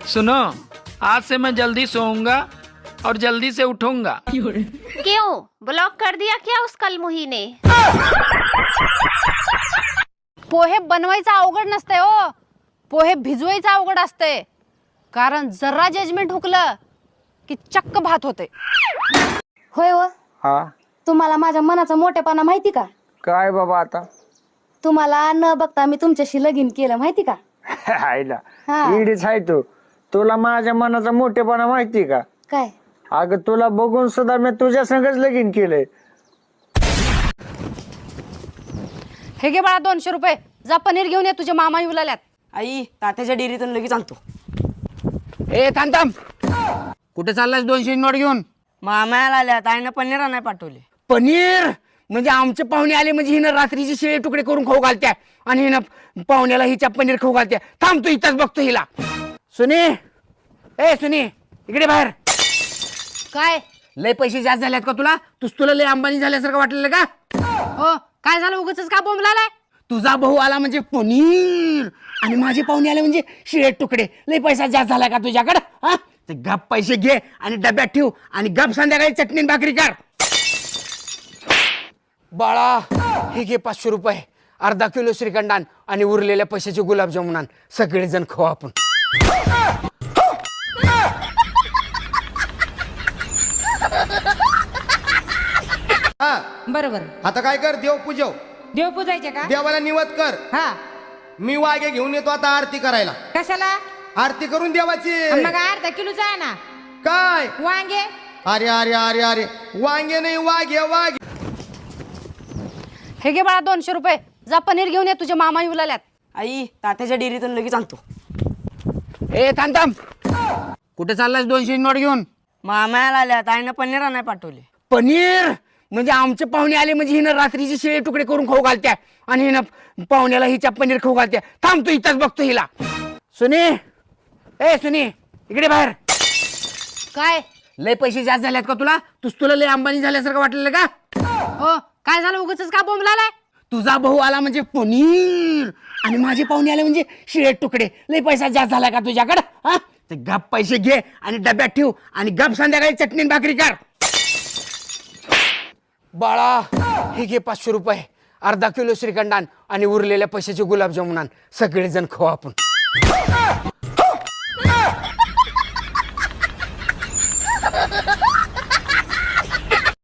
सुनो, आज से मैं जल्दी सोऊंगा और जल्दी से उठूंगा। क्यों ब्लॉक कर दिया क्या उस कलमुही ने? पोहे बनवायचं अवघड नसते हो, पोहे भिजवायचं अवघड असते. कारण जरा जजमेंट हुकलं की चक्क भात होते. होय हो. हा तुम्हाला माझ्या मनाचा मोठेपणा माहिती का? काय बाबा आता तुम्हाला न बघता मी तुमच्याशी लगीन केलं माहिती का? आईला हा. इडीच आहे तू. तुला माझ्या मनाचा मोठेपणा माहिती का? काय? अगं तुला बघून सुद्धा मी तुझ्या संगच लगीन केलंय. हे घे बाळा 200 रुपये, जा पनीर घेऊन ये, तुझे मामा येऊ लागल्यात. आई तात्याच्या डेअरीतून लगेच आणतो. ए थांब थांब, कुठे चाललास 200 नोट घेऊन? मामाला आल्यात, आईनं पनीर नाही पाठवले. पनीर म्हणजे आमचे पाहुणे आले म्हणजे हिनं रात्रीचे शिळे तुकडे करून खाऊ घालत्या आणि हिनं पाहुण्याला हिच्या पनीर खाऊ घालत्या. थांब तू इथंच बघतो हिला. सुनी, ए सुनी, इकडे बाहेर. काय लय पैसे जास्त झाल्यात का तुला? तुला लय अंबानी झाल्यासारखं वाटलेलं का? हो, काय झालं उगाचच का बोंबलालाय? तुझा भाऊ आला म्हणजे पनीर आणि माझे पाहुणे आले म्हणजे शिळे तुकडे. लय पैसा जास्त झाला का तुझ्याकडं? हा, ते गप पैसे घे आणि डब्यात ठेव आणि गप संध्याकाळी चटणी भाकरी कर. बाळा हे घे 500 रुपये, अर्धा किलो श्रीखंडान आणि उरलेल्या पैशाचे गुलाबजामुन आण. सगळेजण खाऊ आपण. बरोबर. आता काय कर, देव पूजव. देव पूजायचे का? देवाला निवत कर. हा. मी वाघे घेऊन येतो आता आरती करायला. कशाला? आरती करून देवाची. मग अर्धा किलोचा आहे ना. काय? वांगे. अरे अरे अरे अरे, वांगे नाही, वाघे वाघ. हे घे बाळा 200 रुपये, जा पनीर घेऊन ये, तुझे मामा येऊ लागल्यात. आई तात्याच्या डेअरीतून लगेच आणतो. ए थांब थांब, कुठे चाललास 200 नोट घेऊन? मामाला आल्यात, आईनं पनीर नाही पाठवले. पनीर म्हणजे आमचे पाहुणे आले म्हणजे हिनं रात्रीचे शिळे तुकडे करून खाऊ घालत्या आणि हिनं पाहुण्याला हिच्या पनीर खाऊ घालत्या. थांब तू इथंच बघतो हिला. सुनी, ए सुनी, इकडे बाहेर. काय लय पैसे जास्त झाल्यात का तुला? तुला लय अंबानी झाल्यासारखं वाटलेलं का? हो, काय झालं उगाचच का बोंबलालाय? तुझा भाऊ आला म्हणजे पनीर आणि माझे पाहुणे आले म्हणजे शिळे तुकडे. लय पैसा जास्त झाला का तुझ्याकडं? हा, ते गप पैसे घे आणि डब्यात ठेव आणि गप संध्याकाळी चटणी भाकरी कर. बाळा हे घे 500 रुपये, अर्धा किलो श्रीखंडान आणि उरलेल्या पैशाचे गुलाबजामुन आण. सगळेजण खाऊ आपण.